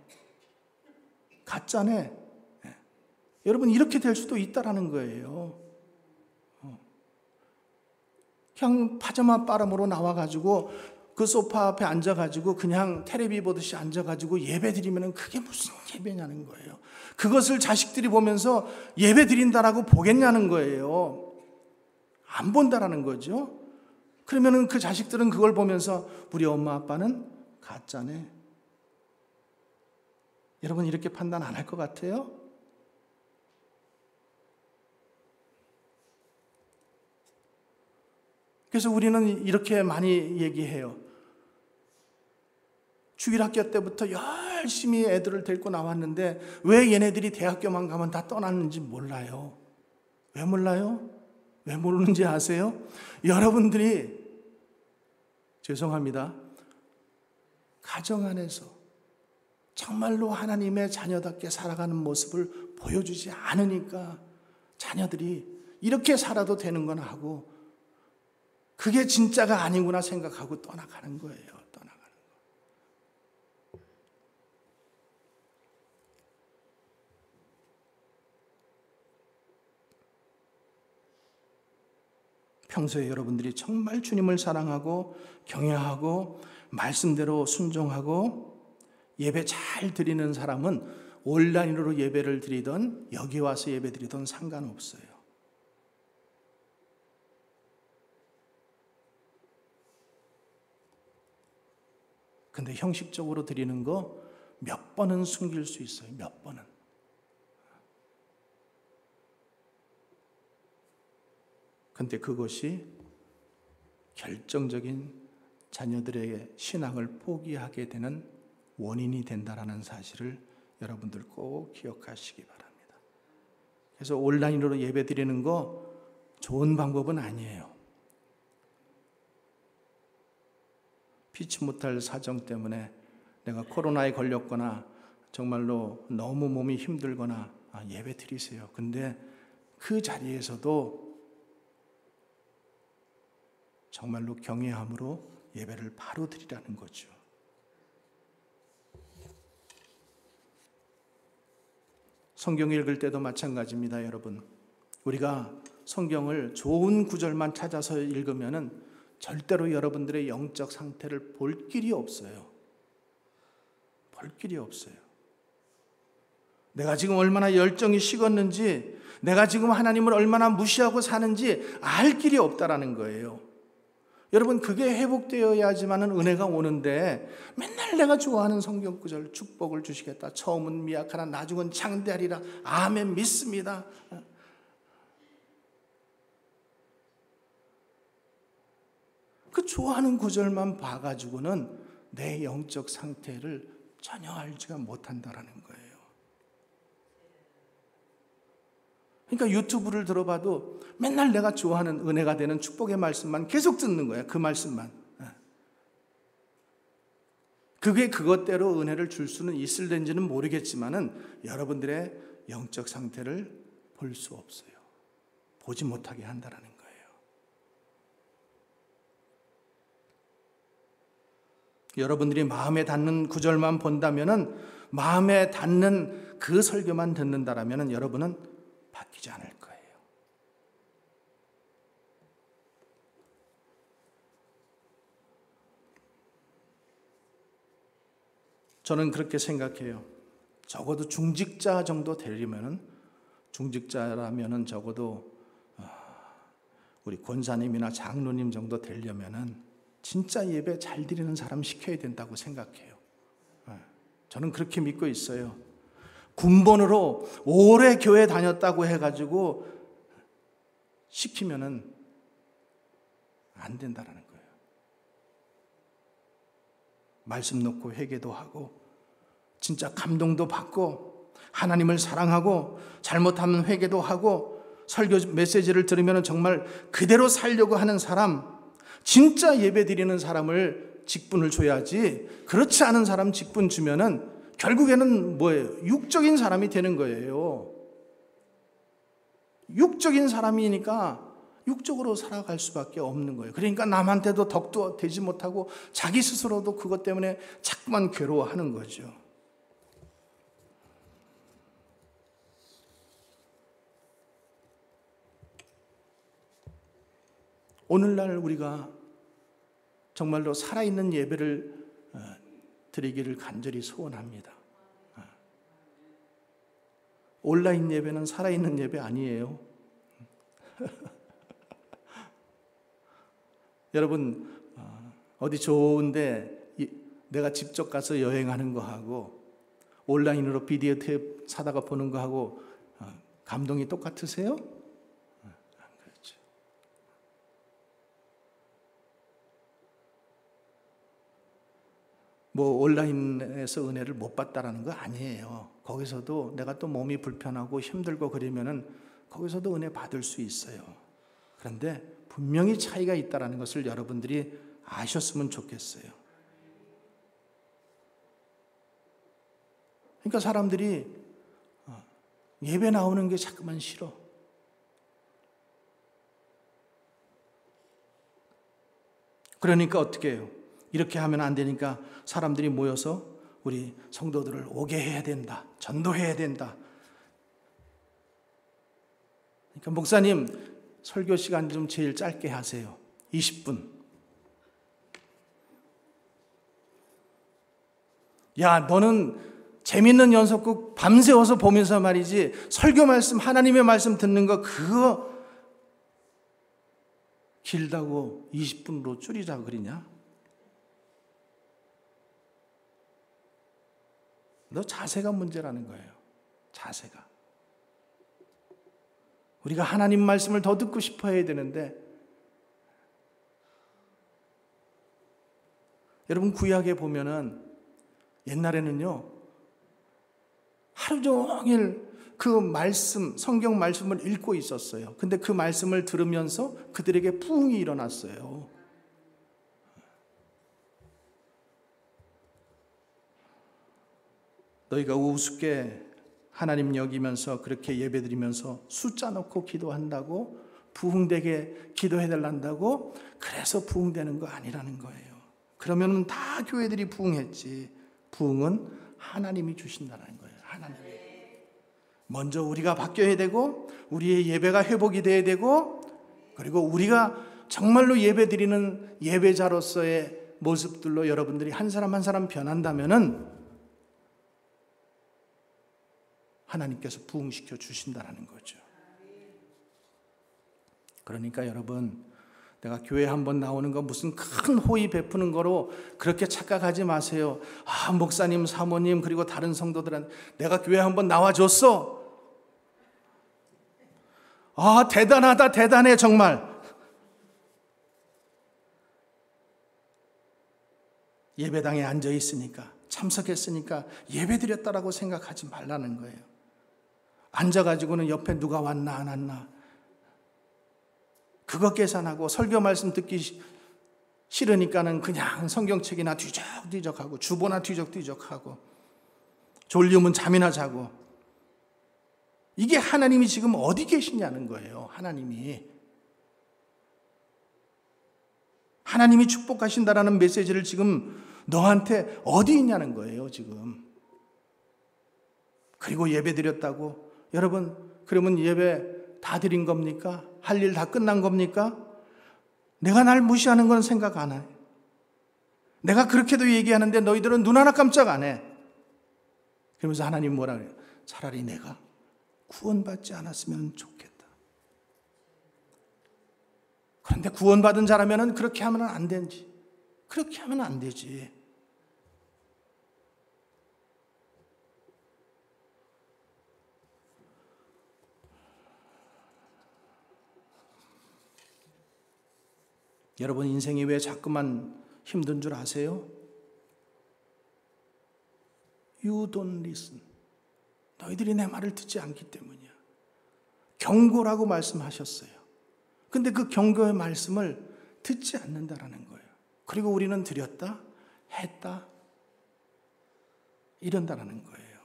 여러분, 이렇게 될 수도 있다라는 거예요. 그냥 파자마 바람으로 나와가지고 그 소파 앞에 앉아가지고 그냥 테레비 보듯이 앉아가지고 예배 드리면 그게 무슨 예배냐는 거예요. 그것을 자식들이 보면서 예배 드린다라고 보겠냐는 거예요. 안 본다라는 거죠. 그러면은 그 자식들은 그걸 보면서 우리 엄마 아빠는 가짜네. 여러분, 이렇게 판단 안 할 것 같아요? 그래서 우리는 이렇게 많이 얘기해요. 주일학교 때부터 열심히 애들을 데리고 나왔는데 왜 얘네들이 대학교만 가면 다 떠났는지 몰라요. 왜 몰라요? 왜 모르는지 아세요? 여러분들이, 죄송합니다, 가정 안에서 정말로 하나님의 자녀답게 살아가는 모습을 보여주지 않으니까 자녀들이 이렇게 살아도 되는 건 하고, 그게 진짜가 아니구나 생각하고 떠나가는 거예요. 평소에 여러분들이 정말 주님을 사랑하고 경외하고 말씀대로 순종하고 예배 잘 드리는 사람은 온라인으로 예배를 드리던 여기 와서 예배 드리던 상관없어요. 근데 형식적으로 드리는 거 몇 번은 숨길 수 있어요. 몇 번은. 근데 그것이 결정적인 자녀들의 신앙을 포기하게 되는 원인이 된다라는 사실을 여러분들 꼭 기억하시기 바랍니다. 그래서 온라인으로 예배 드리는 거 좋은 방법은 아니에요. 피치 못할 사정 때문에 내가 코로나에 걸렸거나 정말로 너무 몸이 힘들거나 예배 드리세요. 근데 그 자리에서도 정말로 경외함으로 예배를 바로 드리라는 거죠. 성경 읽을 때도 마찬가지입니다, 여러분. 우리가 성경을 좋은 구절만 찾아서 읽으면은 절대로 여러분들의 영적 상태를 볼 길이 없어요. 볼 길이 없어요. 내가 지금 얼마나 열정이 식었는지, 내가 지금 하나님을 얼마나 무시하고 사는지 알 길이 없다라는 거예요. 여러분, 그게 회복되어야지만은 은혜가 오는데 맨날 내가 좋아하는 성경 구절, 축복을 주시겠다, 처음은 미약하나 나중은 장대하리라, 아멘, 믿습니다. 그 좋아하는 구절만 봐가지고는 내 영적 상태를 전혀 알지가 못한다라는 거예요. 그러니까 유튜브를 들어봐도 맨날 내가 좋아하는 은혜가 되는 축복의 말씀만 계속 듣는 거예요. 그 말씀만. 그게 그것대로 은혜를 줄 수는 있을는지는 모르겠지만은 여러분들의 영적 상태를 볼 수 없어요. 보지 못하게 한다라는 거예요. 여러분들이 마음에 닿는 구절만 본다면은, 마음에 닿는 그 설교만 듣는다라면은 여러분은 바뀌지 않을 거예요. 저는 그렇게 생각해요. 적어도 중직자 정도 되려면은, 중직자라면은 적어도 우리 권사님이나 장로님 정도 되려면은 진짜 예배 잘 드리는 사람 시켜야 된다고 생각해요. 저는 그렇게 믿고 있어요. 군번으로 오래 교회 다녔다고 해가지고 시키면은 안 된다라는 거예요. 말씀 놓고 회개도 하고 진짜 감동도 받고 하나님을 사랑하고 잘못하면 회개도 하고 설교 메시지를 들으면 정말 그대로 살려고 하는 사람, 진짜 예배 드리는 사람을 직분을 줘야지, 그렇지 않은 사람 직분 주면은 결국에는 뭐예요? 육적인 사람이 되는 거예요. 육적인 사람이니까 육적으로 살아갈 수밖에 없는 거예요. 그러니까 남한테도 덕도 되지 못하고 자기 스스로도 그것 때문에 자꾸만 괴로워하는 거죠. 오늘날 우리가 정말로 살아있는 예배를 드리기를 간절히 소원합니다. 온라인 예배는 살아있는 예배 아니에요. 여러분, 어디 좋은데 내가 직접 가서 여행하는 거하고 온라인으로 비디오 테이프 사다가 보는 거하고 감동이 똑같으세요? 뭐 온라인에서 은혜를 못 받다라는 거 아니에요. 거기서도 내가 또 몸이 불편하고 힘들고 그러면은 거기서도 은혜 받을 수 있어요. 그런데 분명히 차이가 있다라는 것을 여러분들이 아셨으면 좋겠어요. 그러니까 사람들이 예배 나오는 게 자꾸만 싫어. 그러니까 어떻게 해요? 이렇게 하면 안 되니까 사람들이 모여서 우리 성도들을 오게 해야 된다, 전도해야 된다. 그러니까 목사님 설교 시간 좀 제일 짧게 하세요. 20분. 야, 너는 재밌는 연속극 밤새워서 보면서 말이지 설교 말씀, 하나님의 말씀 듣는 거 그거 길다고 20분으로 줄이자 그러냐? 너 자세가 문제라는 거예요. 자세가. 우리가 하나님 말씀을 더 듣고 싶어 해야 되는데, 여러분 구약에 보면은 옛날에는요 하루 종일 그 말씀, 성경 말씀을 읽고 있었어요. 근데 그 말씀을 들으면서 그들에게 부흥이 일어났어요. 너희가 우습게 하나님 여기면서 그렇게 예배드리면서 숫자 놓고 기도한다고, 부흥되게 기도해달란다고, 그래서 부흥되는 거 아니라는 거예요. 그러면 다 교회들이 부흥했지. 부흥은 하나님이 주신다는 거예요. 하나님이. 먼저 우리가 바뀌어야 되고, 우리의 예배가 회복이 돼야 되고, 그리고 우리가 정말로 예배드리는 예배자로서의 모습들로 여러분들이 한 사람 한 사람 변한다면은 하나님께서 부흥시켜 주신다는 거죠. 그러니까 여러분, 내가 교회 한번 나오는 거 무슨 큰 호의 베푸는 거로 그렇게 착각하지 마세요. 목사님, 사모님, 그리고 다른 성도들한테 내가 교회 한번 나와줬어. 대단하다, 대단해, 정말. 예배당에 앉아 있으니까, 참석했으니까 예배 드렸다라고 생각하지 말라는 거예요. 앉아가지고는 옆에 누가 왔나 안 왔나 그거 계산하고, 설교 말씀 듣기 싫으니까는 그냥 성경책이나 뒤적뒤적하고, 주보나 뒤적뒤적하고, 졸리면 잠이나 자고. 이게 하나님이 지금 어디 계시냐는 거예요. 하나님이 축복하신다라는 메시지를 지금 너한테 어디 있냐는 거예요, 지금. 그리고 예배 드렸다고. 여러분, 그러면 예배 다 드린 겁니까? 할 일 다 끝난 겁니까? 내가 날 무시하는 건 생각 안 해. 내가 그렇게도 얘기하는데 너희들은 눈 하나 깜짝 안 해. 그러면서 하나님 뭐라 그래요? 차라리 내가 구원받지 않았으면 좋겠다. 그런데 구원받은 자라면 그렇게 하면 안 되지. 그렇게 하면 안 되지. 여러분, 인생이 왜 자꾸만 힘든 줄 아세요? You don't listen. 너희들이 내 말을 듣지 않기 때문이야. 경고라고 말씀하셨어요. 근데 그 경고의 말씀을 듣지 않는다라는 거예요. 그리고 우리는 드렸다, 했다, 이런다라는 거예요.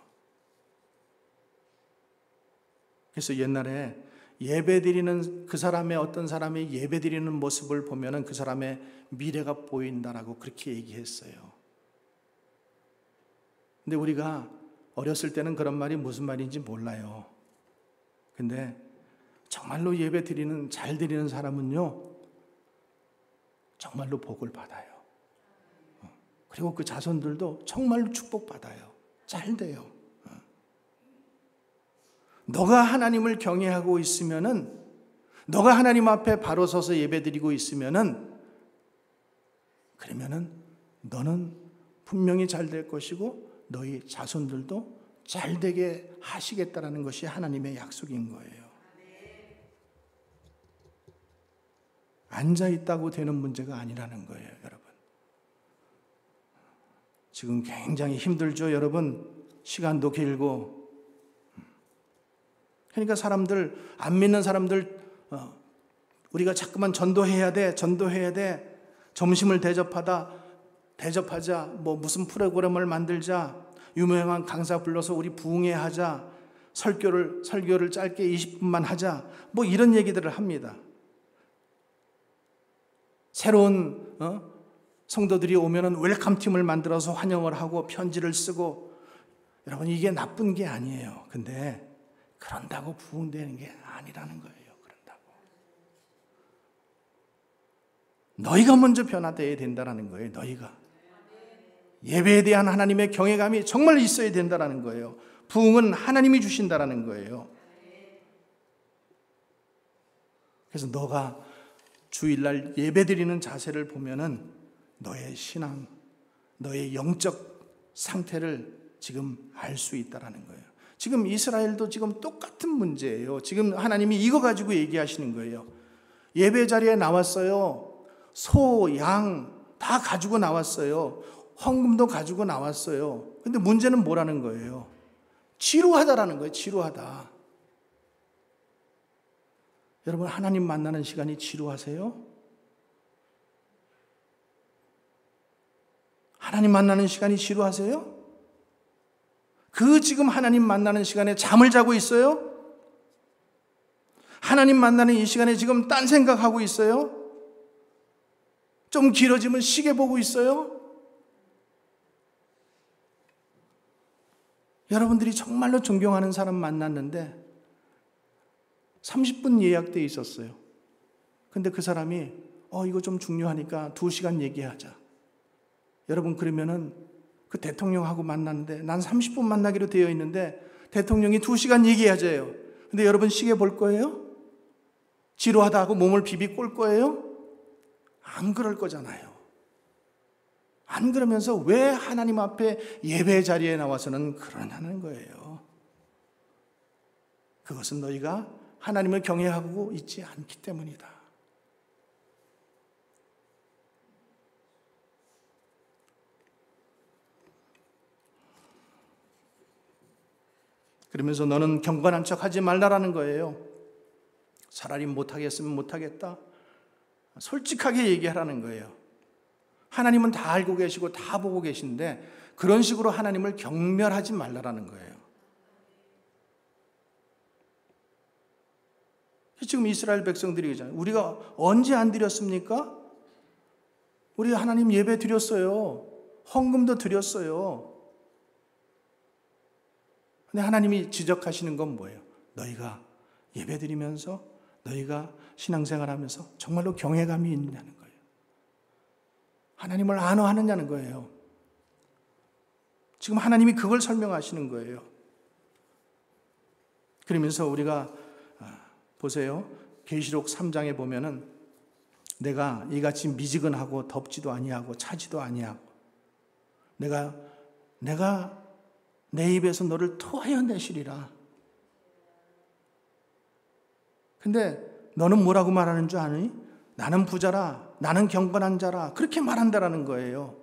그래서 옛날에 예배드리는 그 사람의, 어떤 사람이 예배드리는 모습을 보면은 그 사람의 미래가 보인다라고 그렇게 얘기했어요. 근데 우리가 어렸을 때는 그런 말이 무슨 말인지 몰라요. 근데 정말로 예배드리는, 잘 드리는 사람은요, 정말로 복을 받아요. 그리고 그 자손들도 정말로 축복받아요. 잘 돼요. 너가 하나님을 경외하고 있으면은, 너가 하나님 앞에 바로 서서 예배드리고 있으면은, 그러면은 너는 분명히 잘 될 것이고 너희 자손들도 잘 되게 하시겠다라는 것이 하나님의 약속인 거예요. 앉아 있다고 되는 문제가 아니라는 거예요, 여러분. 지금 굉장히 힘들죠, 여러분. 시간도 길고. 그러니까 사람들, 안 믿는 사람들, 우리가 자꾸만 전도해야 돼. 점심을 대접하자. 뭐 무슨 프로그램을 만들자. 유명한 강사 불러서 우리 부흥회 하자. 설교를 짧게 20분만 하자. 뭐 이런 얘기들을 합니다. 새로운 성도들이 오면은 웰컴 팀을 만들어서 환영을 하고 편지를 쓰고. 여러분, 이게 나쁜 게 아니에요. 근데 그런다고 부흥되는 게 아니라는 거예요. 그런다고. 너희가 먼저 변화되어야 된다는 거예요. 너희가. 예배에 대한 하나님의 경외감이 정말 있어야 된다는 거예요. 부흥은 하나님이 주신다는 거예요. 그래서 너가 주일날 예배드리는 자세를 보면은 너의 신앙, 너의 영적 상태를 지금 알 수 있다는 거예요. 지금 이스라엘도 지금 똑같은 문제예요. 지금 하나님이 이거 가지고 얘기하시는 거예요. 예배 자리에 나왔어요. 소, 양 다 가지고 나왔어요. 헌금도 가지고 나왔어요. 근데 문제는 뭐라는 거예요? 지루하다라는 거예요. 지루하다. 여러분, 하나님 만나는 시간이 지루하세요? 하나님 만나는 시간이 지루하세요? 지금 하나님 만나는 시간에 잠을 자고 있어요? 하나님 만나는 이 시간에 지금 딴 생각하고 있어요? 좀 길어지면 시계 보고 있어요? 여러분들이 정말로 존경하는 사람 만났는데 30분 예약돼 있었어요. 근데 그 사람이 이거 좀 중요하니까 2시간 얘기하자. 여러분, 그러면은 그 대통령하고 만났는데 난 30분 만나기로 되어 있는데 대통령이 2시간 얘기하자요. 근데 여러분, 시계 볼 거예요? 지루하다 하고 몸을 비비 꼴 거예요? 안 그럴 거잖아요. 안 그러면서 왜 하나님 앞에 예배 자리에 나와서는 그러냐는 거예요. 그것은 너희가 하나님을 경외하고 있지 않기 때문이다. 그러면서 너는 경건한 척 하지 말라라는 거예요. 차라리 못하겠으면 못하겠다. 솔직하게 얘기하라는 거예요. 하나님은 다 알고 계시고 다 보고 계신데 그런 식으로 하나님을 경멸하지 말라라는 거예요. 지금 이스라엘 백성들이 그러잖아요. 우리가 언제 안 드렸습니까? 우리 하나님 예배 드렸어요. 헌금도 드렸어요. 근데 하나님이 지적하시는 건 뭐예요? 너희가 예배 드리면서 너희가 신앙생활하면서 정말로 경외감이 있느냐는 거예요. 하나님을 안어하느냐는 거예요. 지금 하나님이 그걸 설명하시는 거예요. 그러면서 우리가 보세요. 계시록 3장에 보면은 내가 이같이 미지근하고 덥지도 아니하고 차지도 아니하고 내가 내 입에서 너를 토하여 내시리라. 근데 너는 뭐라고 말하는 줄 아니? 나는 부자라, 나는 경건한 자라, 그렇게 말한다라는 거예요.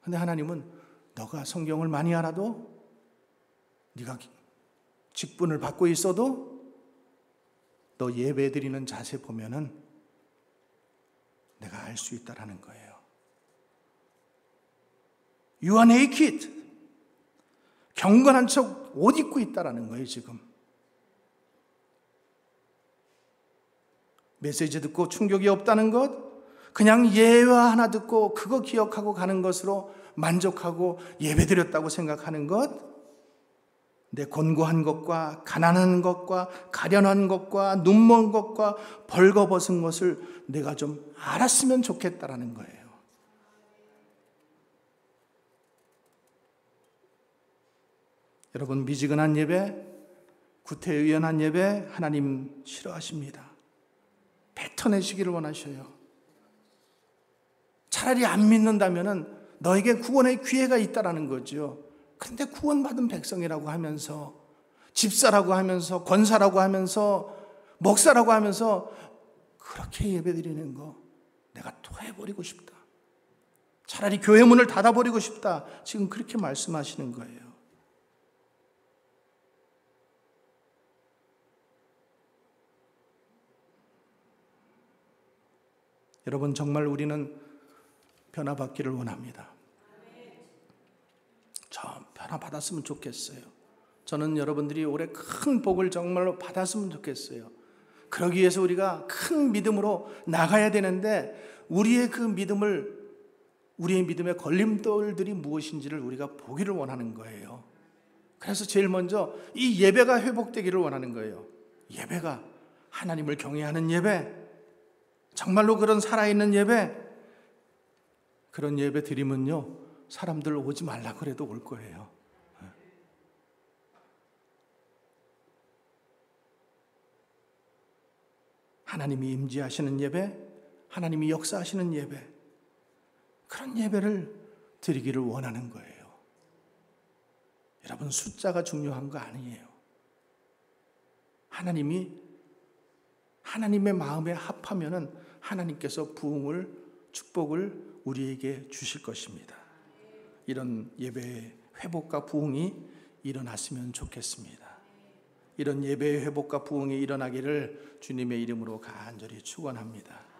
근데 하나님은 너가 성경을 많이 알아도, 네가 직분을 받고 있어도 너 예배 드리는 자세 보면은 내가 알 수 있다라는 거예요. You are naked. 경건한 척 옷 입고 있다라는 거예요, 지금. 메시지 듣고 충격이 없다는 것, 그냥 예화 하나 듣고 그거 기억하고 가는 것으로 만족하고 예배드렸다고 생각하는 것, 내 곤고한 것과 가난한 것과 가련한 것과 눈먼 것과 벌거벗은 것을 내가 좀 알았으면 좋겠다라는 거예요. 여러분, 미지근한 예배, 구태의연한 예배 하나님 싫어하십니다. 뱉어내시기를 원하셔요. 차라리 안 믿는다면은 너에게 구원의 기회가 있다라는 거죠. 그런데 구원받은 백성이라고 하면서, 집사라고 하면서, 권사라고 하면서, 목사라고 하면서 그렇게 예배드리는 거 내가 토해버리고 싶다. 차라리 교회 문을 닫아버리고 싶다. 지금 그렇게 말씀하시는 거예요. 여러분, 정말 우리는 변화받기를 원합니다. 저 변화받았으면 좋겠어요. 저는 여러분들이 올해 큰 복을 정말로 받았으면 좋겠어요. 그러기 위해서 우리가 큰 믿음으로 나가야 되는데 우리의 믿음의 걸림돌들이 무엇인지를 우리가 보기를 원하는 거예요. 그래서 제일 먼저 이 예배가 회복되기를 원하는 거예요. 예배가 하나님을 경외하는 예배, 정말로 그런 살아있는 예배, 그런 예배 드리면요, 사람들 오지 말라 그래도 올 거예요. 하나님이 임재하시는 예배, 하나님이 역사하시는 예배, 그런 예배를 드리기를 원하는 거예요. 여러분, 숫자가 중요한 거 아니에요. 하나님의 마음에 합하면은 하나님께서 부흥을, 축복을 우리에게 주실 것입니다. 이런 예배의 회복과 부흥이 일어났으면 좋겠습니다. 이런 예배의 회복과 부흥이 일어나기를 주님의 이름으로 간절히 축원합니다.